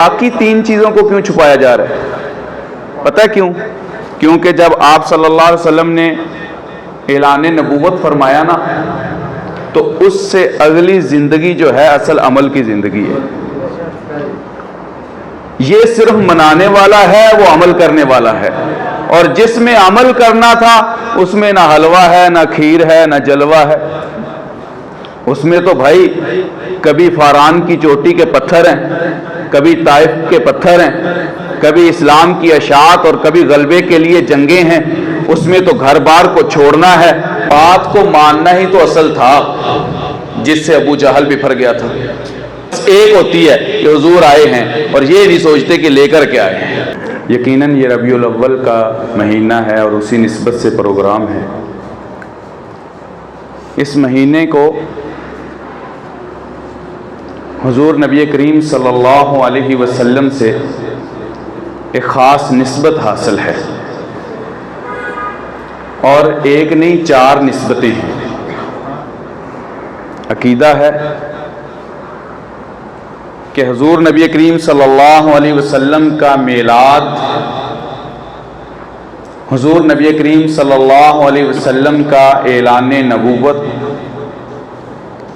باقی تین چیزوں کو کیوں چھپایا جا رہا ہے؟ پتہ کیوں؟ کیونکہ جب آپ صلی اللہ علیہ وسلم نے اعلان نبوت فرمایا نا، تو اس سے اگلی زندگی جو ہے اصل عمل کی زندگی ہے۔ یہ صرف منانے والا ہے، وہ عمل کرنے والا ہے، اور جس میں عمل کرنا تھا اس میں نہ حلوہ ہے، نہ کھیر ہے، نہ جلوہ ہے۔ اس میں تو بھائی کبھی فاران کی چوٹی کے پتھر ہیں، کبھی طائف کے پتھر ہیں، کبھی اسلام کی اشاعت اور کبھی غلبے کے لیے جنگیں ہیں۔ اس میں تو گھر بار کو چھوڑنا ہے، بات کو ماننا ہی تو اصل تھا جس سے ابو جہل بفر گیا تھا۔ ایک ہوتی ہے کہ حضور آئے ہیں اور یہ نہیں سوچتے کہ لے کر کے آئے ہیں۔ یقیناً یہ ربیع الاول کا مہینہ ہے اور اسی نسبت سے پروگرام ہے۔ اس مہینے کو حضور نبی کریم صلی اللہ علیہ وسلم سے ایک خاص نسبت حاصل ہے، اور ایک نہیں چار نسبتیں ہیں۔ عقیدہ ہے کہ حضور نبی کریم صلی اللہ علیہ وسلم کا میلاد، حضور نبی کریم صلی اللہ علیہ وسلم کا اعلان نبوت،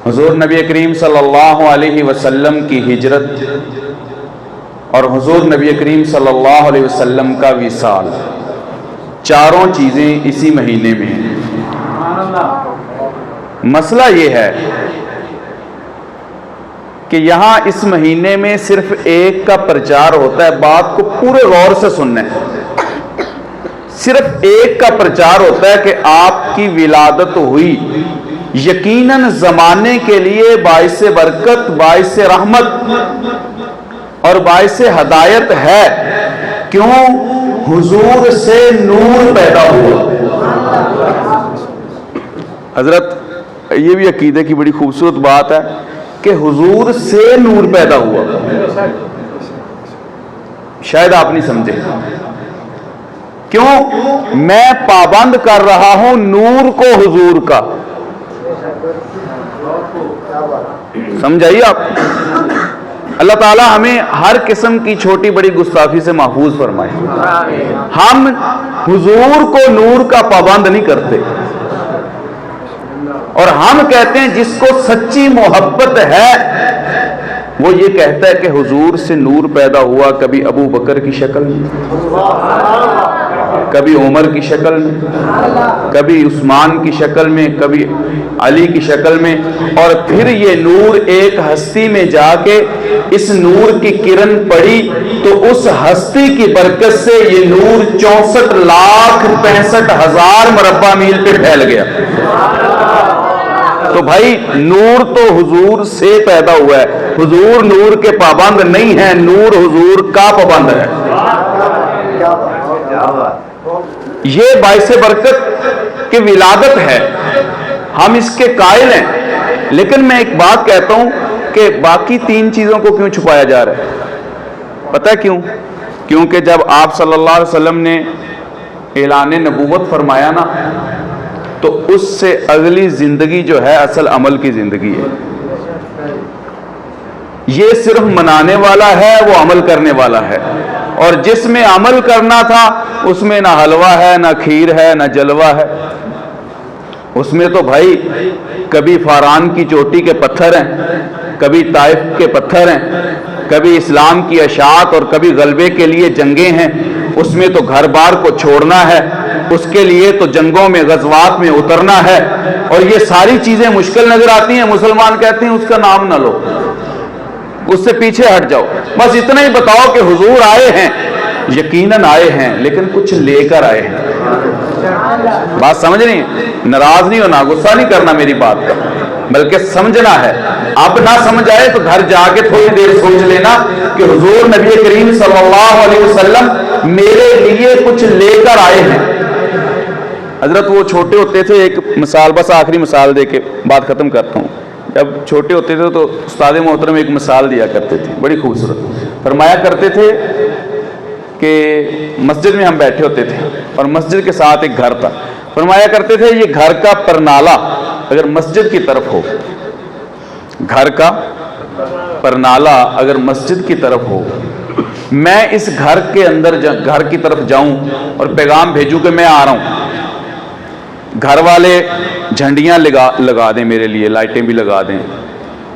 حضور نبی کریم صلی اللہ علیہ وسلم کی ہجرت، اور حضور نبی کریم صلی اللہ علیہ وسلم کا وصال، چاروں چیزیں اسی مہینے میں ہیں۔ مسئلہ یہ ہے کہ یہاں اس مہینے میں صرف ایک کا پرچار ہوتا ہے۔ بات کو پورے غور سے سننا ہے۔ صرف ایک کا پرچار ہوتا ہے کہ آپ کی ولادت ہوئی، یقیناً زمانے کے لیے باعث برکت، باعث رحمت اور باعث ہدایت ہے۔ کیوں؟ حضور سے نور پیدا ہوا۔ حضرت یہ بھی عقیدے کی بڑی خوبصورت بات ہے کہ حضور سے نور پیدا ہوا۔ شاید آپ نہیں سمجھے۔ کیوں؟ میں پابند کر رہا ہوں نور کو حضور کا۔ سمجھائیے آپ۔ اللہ تعالیٰ ہمیں ہر قسم کی چھوٹی بڑی گستاخی سے محفوظ فرمائے۔ ہم حضور کو نور کا پابند نہیں کرتے، اور ہم کہتے ہیں جس کو سچی محبت ہے وہ یہ کہتا ہے کہ حضور سے نور پیدا ہوا، کبھی ابو بکر کی شکل میں، کبھی عمر کی شکل میں، کبھی عثمان کی شکل میں، کبھی علی کی شکل میں، اور پھر یہ نور ایک ہستی میں جا کے اس نور کی کرن پڑی تو اس ہستی کی برکت سے یہ نور 64,65,000 مربع میل پہ پھیل گیا۔ تو بھائی نور تو حضور سے پیدا ہوا ہے، حضور نور کے پابند نہیں ہے، نور حضور کا پابند ہے۔ یہ باعث برکت کی ولادت ہے، ہم اس کے قائل ہیں۔ لیکن میں ایک بات کہتا ہوں کہ باقی تین چیزوں کو کیوں چھپایا جا رہا ہے؟ پتہ کیوں؟ کیونکہ جب آپ صلی اللہ علیہ وسلم نے اعلان نبوت فرمایا نا، تو اس سے اگلی زندگی جو ہے اصل عمل کی زندگی ہے۔ یہ صرف منانے والا ہے، وہ عمل کرنے والا ہے، اور جس میں عمل کرنا تھا اس میں نہ حلوہ ہے، نہ کھیر ہے، نہ جلوہ ہے۔ اس میں تو بھائی کبھی فاران کی چوٹی کے پتھر ہیں، کبھی طائف کے پتھر ہیں، کبھی اسلام کی اشاعت اور کبھی غلبے کے لیے جنگیں ہیں۔ اس میں تو گھر بار کو چھوڑنا ہے، اس کے لیے تو جنگوں میں غزوات میں اترنا ہے، اور یہ ساری چیزیں مشکل نظر آتی ہیں۔ مسلمان کہتے ہیں اس کا نام نہ لو، اس سے پیچھے ہٹ جاؤ، بس اتنا ہی بتاؤ کہ حضور آئے ہیں، یقیناً آئے ہیں، لیکن کچھ لے کر آئے ہیں۔ بات سمجھ نہیں ہے؟ ناراض نہیں ہونا، غصہ نہیں کرنا میری بات کا، بلکہ سمجھنا ہے۔ اب نہ سمجھ آئے تو گھر جا کے تھوڑی دیر سوچ لینا کہ حضور نبی کریم صلی اللہ علیہ وسلم میرے لیے کچھ لے کر آئے ہیں۔ حضرت وہ چھوٹے ہوتے تھے، ایک مثال، بس آخری مثال دے کے بات ختم کرتا ہوں۔ جب چھوٹے ہوتے تھے تو استاد محترم ایک مثال دیا کرتے تھے، بڑی خوبصورت فرمایا کرتے تھے کہ مسجد میں ہم بیٹھے ہوتے تھے اور مسجد کے ساتھ ایک گھر تھا۔ فرمایا کرتے تھے یہ گھر کا پرنالہ اگر مسجد کی طرف ہو، گھر کا پرنالہ اگر مسجد کی طرف ہو میں اس گھر کے اندر گھر کی طرف جاؤں اور پیغام بھیجوں کہ میں آ رہا ہوں، گھر والے جھنڈیاں لگا دیں میرے لیے، لائٹیں بھی لگا دیں،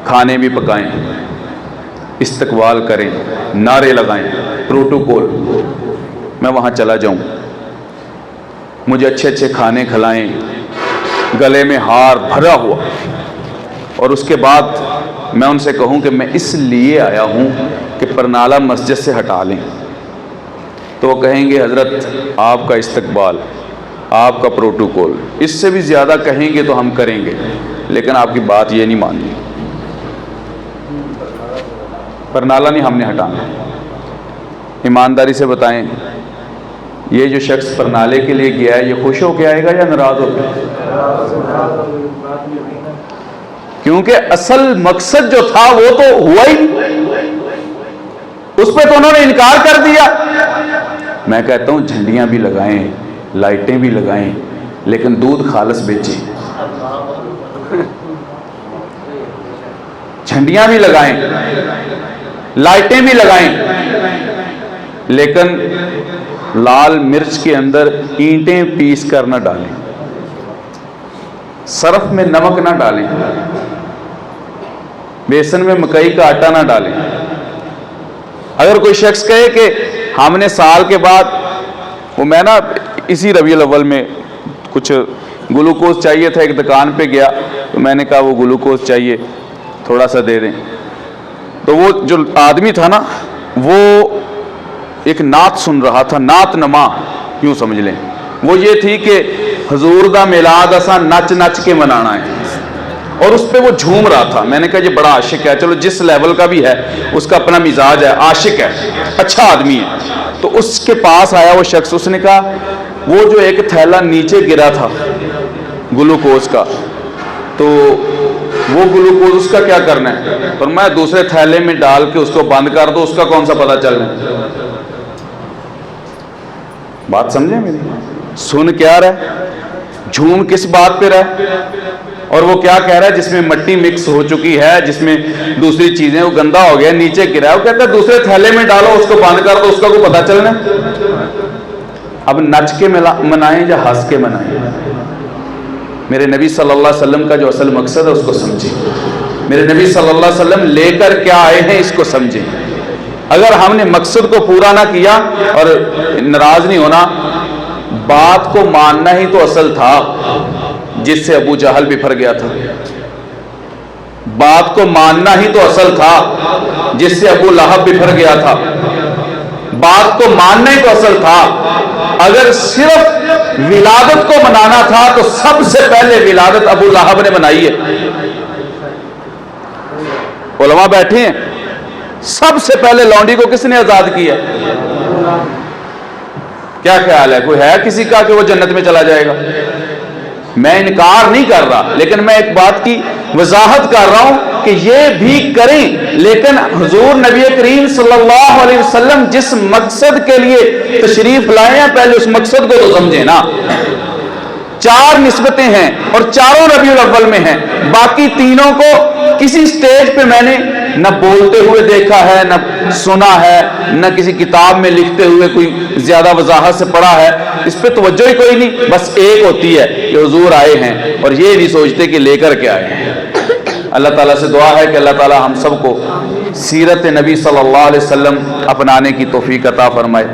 کھانے بھی پکائیں، استقبال کریں، نعرے لگائیں، پروٹوکول، میں وہاں چلا جاؤں، مجھے اچھے اچھے کھانے کھلائیں، گلے میں ہار بھرا ہوا، اور اس کے بعد میں ان سے کہوں کہ میں اس لیے آیا ہوں کہ پرنالہ مسجد سے ہٹا لیں، تو وہ کہیں گے حضرت آپ کا استقبال، آپ کا پروٹوکول، اس سے بھی زیادہ کہیں گے تو ہم کریں گے، لیکن آپ کی بات یہ نہیں ماننی، پرنالہ نہیں ہم نے ہٹانا۔ ایمانداری سے بتائیں، یہ جو شخص پرنالے کے لیے گیا ہے یہ خوش ہو کے آئے گا یا ناراض ہو کے؟ کیونکہ اصل مقصد جو تھا وہ تو ہوا ہی، اس پہ تو انہوں نے انکار کر دیا۔ میں کہتا ہوں جھنڈیاں بھی لگائیں، لائٹیں بھی لگائیں، لیکن دودھ خالص بیچیں، جھنڈیاں بھی لگائیں، لائٹیں بھی لگائیں، لیکن لال مرچ کے اندر اینٹیں پیس کر نہ ڈالیں، صرف میں نمک نہ ڈالیں، بیسن میں مکئی کا آٹا نہ ڈالیں۔ اگر کوئی شخص کہے کہ ہم نے سال کے بعد، وہ میں نا اسی ربیع الاول میں کچھ گلوکوز چاہیے تھا، ایک دکان پہ گیا تو میں نے کہا وہ گلوکوز چاہیے تھوڑا سا دے دیں، تو وہ جو آدمی تھا نا وہ ایک نعت سن رہا تھا، نعت نما یوں سمجھ لیں، وہ یہ تھی کہ حضور دا میلاد اساں نچ نچ کے منانا ہے، اور اس پہ وہ جھوم رہا تھا۔ میں نے کہا یہ بڑا عاشق ہے، چلو جس لیول کا بھی ہے اس کا اپنا مزاج ہے، عاشق ہے، اچھا آدمی ہے۔ تو اس کے پاس آیا وہ شخص، اس نے کہا وہ جو ایک تھیلا نیچے گرا تھا گلوکوز کا، تو وہ گلوکوز اس کا کیا کرنا ہے؟ اور میں دوسرے تھیلے میں ڈال کے اس کو بند کر دو، اس کا کون سا پتہ چلنا ہے؟ بات سمجھیں میری؟ سن کیا رہا ہے، جھوم کس بات پہ رہا ہے، اور وہ کیا کہہ رہا ہے؟ جس میں مٹی مکس ہو چکی ہے، جس میں دوسری چیزیں، وہ گندا ہو گیا، نیچے گرا ہے، وہ کہتا ہے دوسرے تھیلے میں ڈالو، اس کو بند کر دو، اس کا کوئی پتہ چلنا ہے؟ اب نچ کے منائیں یا ہنس کے منائیں؟ میرے نبی صلی اللہ علیہ وسلم کا جو اصل مقصد ہے اس کو سمجھیں، میرے نبی صلی اللہ علیہ وسلم لے کر کیا آئے ہیں اس کو سمجھیں۔ اگر ہم نے مقصد کو پورا نہ کیا، اور ناراض نہیں ہونا، بات کو ماننا ہی تو اصل تھا جس سے ابو جہل بفر گیا تھا، بات کو ماننا ہی تو اصل تھا جس سے ابو لہب بفر گیا تھا، بات کو ماننا ہی تو اصل تھا۔ اگر صرف ولادت کو منانا تھا تو سب سے پہلے ولادت ابو لہب نے منائی ہے۔ علماء بیٹھے ہیں، سب سے پہلے لونڈی کو کس نے آزاد کیا؟ کیا خیال ہے، کوئی ہے کسی کا کہ وہ جنت میں چلا جائے گا؟ میں انکار نہیں کر رہا، لیکن میں ایک بات کی وضاحت کر رہا ہوں کہ یہ بھی کریں، لیکن حضور نبی کریم صلی اللہ علیہ وسلم جس مقصد کے لیے تشریف لائے ہیں پہلے اس مقصد کو تو سمجھیں نا۔ 4 نسبتیں ہیں اور چاروں ربیع الاول میں ہیں، باقی تینوں کو کسی سٹیج پہ میں نے نہ بولتے ہوئے دیکھا ہے، نہ سنا ہے، نہ کسی کتاب میں لکھتے ہوئے کوئی زیادہ وضاحت سے پڑھا ہے، اس پہ توجہ ہی کوئی نہیں، بس ایک ہوتی ہے کہ حضور آئے ہیں اور یہ نہیں سوچتے کہ لے کر کے آئے ہیں۔ اللہ تعالیٰ سے دعا ہے کہ اللہ تعالیٰ ہم سب کو سیرت نبی صلی اللہ علیہ وسلم اپنانے کی توفیق عطا فرمائے۔